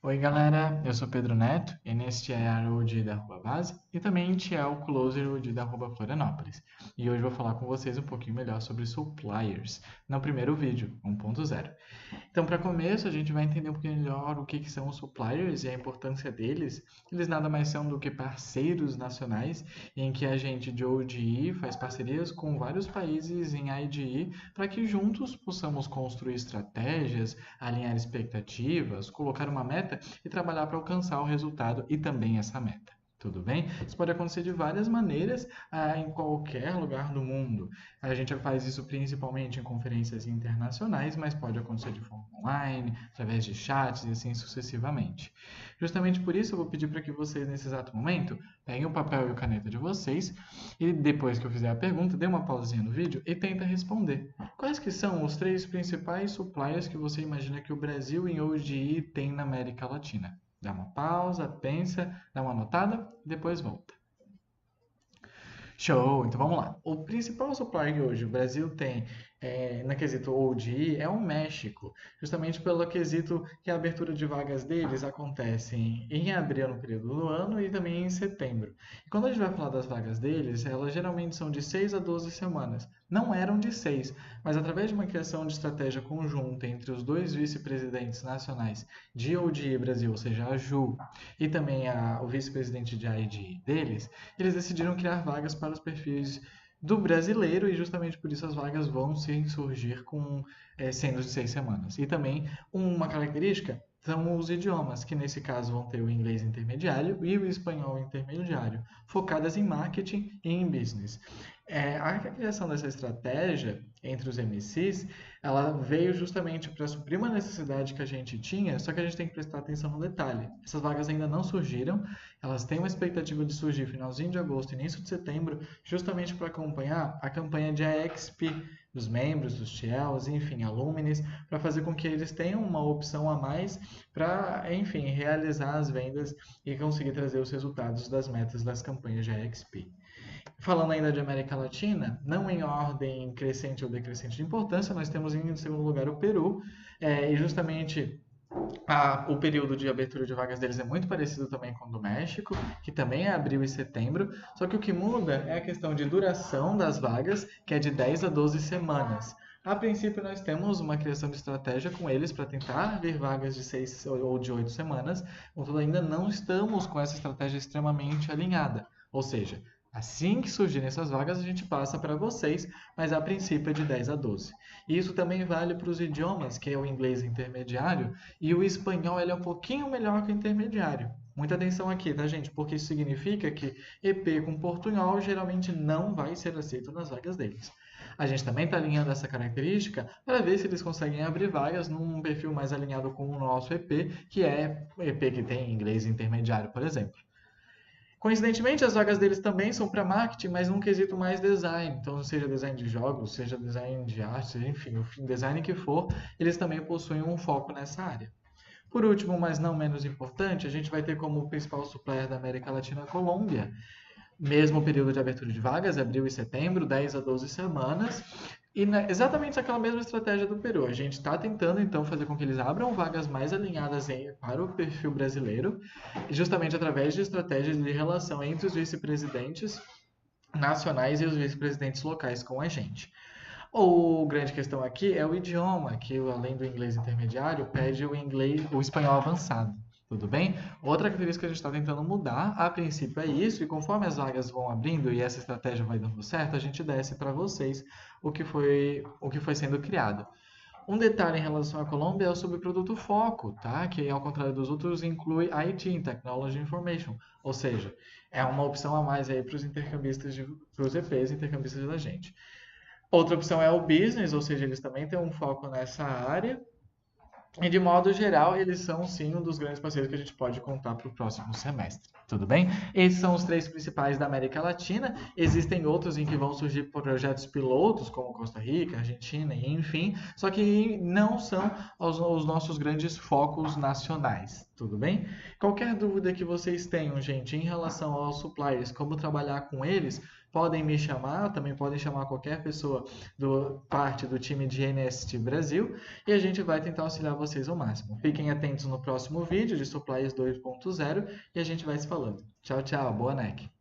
Oi galera, eu sou Pedro Neto e neste é a Road da Arroba Base e também este é o Closer Road da Arroba Florianópolis. E hoje vou falar com vocês um pouquinho melhor sobre suppliers no primeiro vídeo, 1.0. Então, para começo, a gente vai entender um pouquinho melhor o que são os suppliers e a importância deles. Eles nada mais são do que parceiros nacionais em que a gente de ODE faz parcerias com vários países em IDE para que juntos possamos construir estratégias, alinhar expectativas, colocar uma meta e trabalhar para alcançar o resultado e também essa meta. Tudo bem? Isso pode acontecer de várias maneiras em qualquer lugar do mundo. A gente faz isso principalmente em conferências internacionais, mas pode acontecer de forma online, através de chats e assim sucessivamente. Justamente por isso eu vou pedir para que vocês, nesse exato momento, peguem o papel e a caneta de vocês e depois que eu fizer a pergunta, dê uma pausinha no vídeo e tenta responder. Quais que são os três principais suppliers que você imagina que o Brasil em ODE tem na América Latina? Dá uma pausa, pensa, dá uma anotada, depois volta. Show! Então vamos lá. O principal supplier que hoje o Brasil tem na quesito ODE é o México, justamente pelo quesito que a abertura de vagas deles acontece em abril no período do ano e também em setembro. E quando a gente vai falar das vagas deles, elas geralmente são de 6 a 12 semanas. Não eram de 6, mas através de uma criação de estratégia conjunta entre os dois vice-presidentes nacionais de ODE Brasil, ou seja, a Ju, e também o vice-presidente de IDE deles, eles decidiram criar vagas para os perfis do brasileiro e justamente por isso as vagas vão sim surgir sendo de 6 semanas. E também uma característica são os idiomas, que nesse caso vão ter o inglês intermediário e o espanhol intermediário, focadas em marketing e em business. A criação dessa estratégia entre os MCs, ela veio justamente para suprir uma necessidade que a gente tinha, só que a gente tem que prestar atenção no detalhe. Essas vagas ainda não surgiram, elas têm uma expectativa de surgir finalzinho de agosto, início de setembro, justamente para acompanhar a campanha de AXP dos membros, dos TLs, enfim, alumnis, para fazer com que eles tenham uma opção a mais para, enfim, realizar as vendas e conseguir trazer os resultados das metas das campanhas de AXP. Falando ainda de América Latina, não em ordem crescente ou decrescente de importância, nós temos em segundo lugar o Peru, e justamente o período de abertura de vagas deles é muito parecido também com o do México, que também é abril e setembro, só que o que muda é a questão de duração das vagas, que é de 10 a 12 semanas. A princípio, nós temos uma criação de estratégia com eles para tentar abrir vagas de 6 ou de 8 semanas, contudo, ainda não estamos com essa estratégia extremamente alinhada. Ou seja, assim que surgirem essas vagas, a gente passa para vocês, mas a princípio é de 10 a 12. E isso também vale para os idiomas, que é o inglês intermediário, e o espanhol ele é um pouquinho melhor que o intermediário. Muita atenção aqui, tá, gente? Porque isso significa que EP com portunhol geralmente não vai ser aceito nas vagas deles. A gente também está alinhando essa característica para ver se eles conseguem abrir vagas num perfil mais alinhado com o nosso EP, que é o EP que tem inglês intermediário, por exemplo. Coincidentemente, as vagas deles também são para marketing, mas num quesito mais design. Então, seja design de jogos, seja design de arte, enfim, o design que for, eles também possuem um foco nessa área. Por último, mas não menos importante, a gente vai ter como principal supplier da América Latina a Colômbia. Mesmo período de abertura de vagas, abril e setembro, 10 a 12 semanas. E exatamente aquela mesma estratégia do Peru. A gente está tentando, então, fazer com que eles abram vagas mais alinhadas para o perfil brasileiro, justamente através de estratégias de relação entre os vice-presidentes nacionais e os vice-presidentes locais com a gente. A grande questão aqui é o idioma, que além do inglês intermediário, pede o espanhol avançado. Tudo bem? Outra característica que a gente está tentando mudar, a princípio é isso, e conforme as vagas vão abrindo e essa estratégia vai dando certo, a gente desce para vocês o que foi sendo criado. Um detalhe em relação à Colômbia é o subproduto foco, tá? Que ao contrário dos outros inclui IT, Technology Information, ou seja, é uma opção a mais aí para os intercambistas, para os EPs intercambistas da gente. Outra opção é o business, ou seja, eles também têm um foco nessa área. E de modo geral, eles são sim um dos grandes parceiros que a gente pode contar para o próximo semestre. Tudo bem? Esses são os três principais da América Latina. Existem outros em que vão surgir projetos pilotos, como Costa Rica, Argentina, enfim, só que não são os nossos grandes focos nacionais. Tudo bem? Qualquer dúvida que vocês tenham, gente, em relação aos suppliers, como trabalhar com eles, podem me chamar, também podem chamar qualquer pessoa parte do time de NST Brasil e a gente vai tentar auxiliar vocês o máximo. Fiquem atentos no próximo vídeo de Supplies 2.0 e a gente vai se falando. Tchau, tchau. Boa, NEC.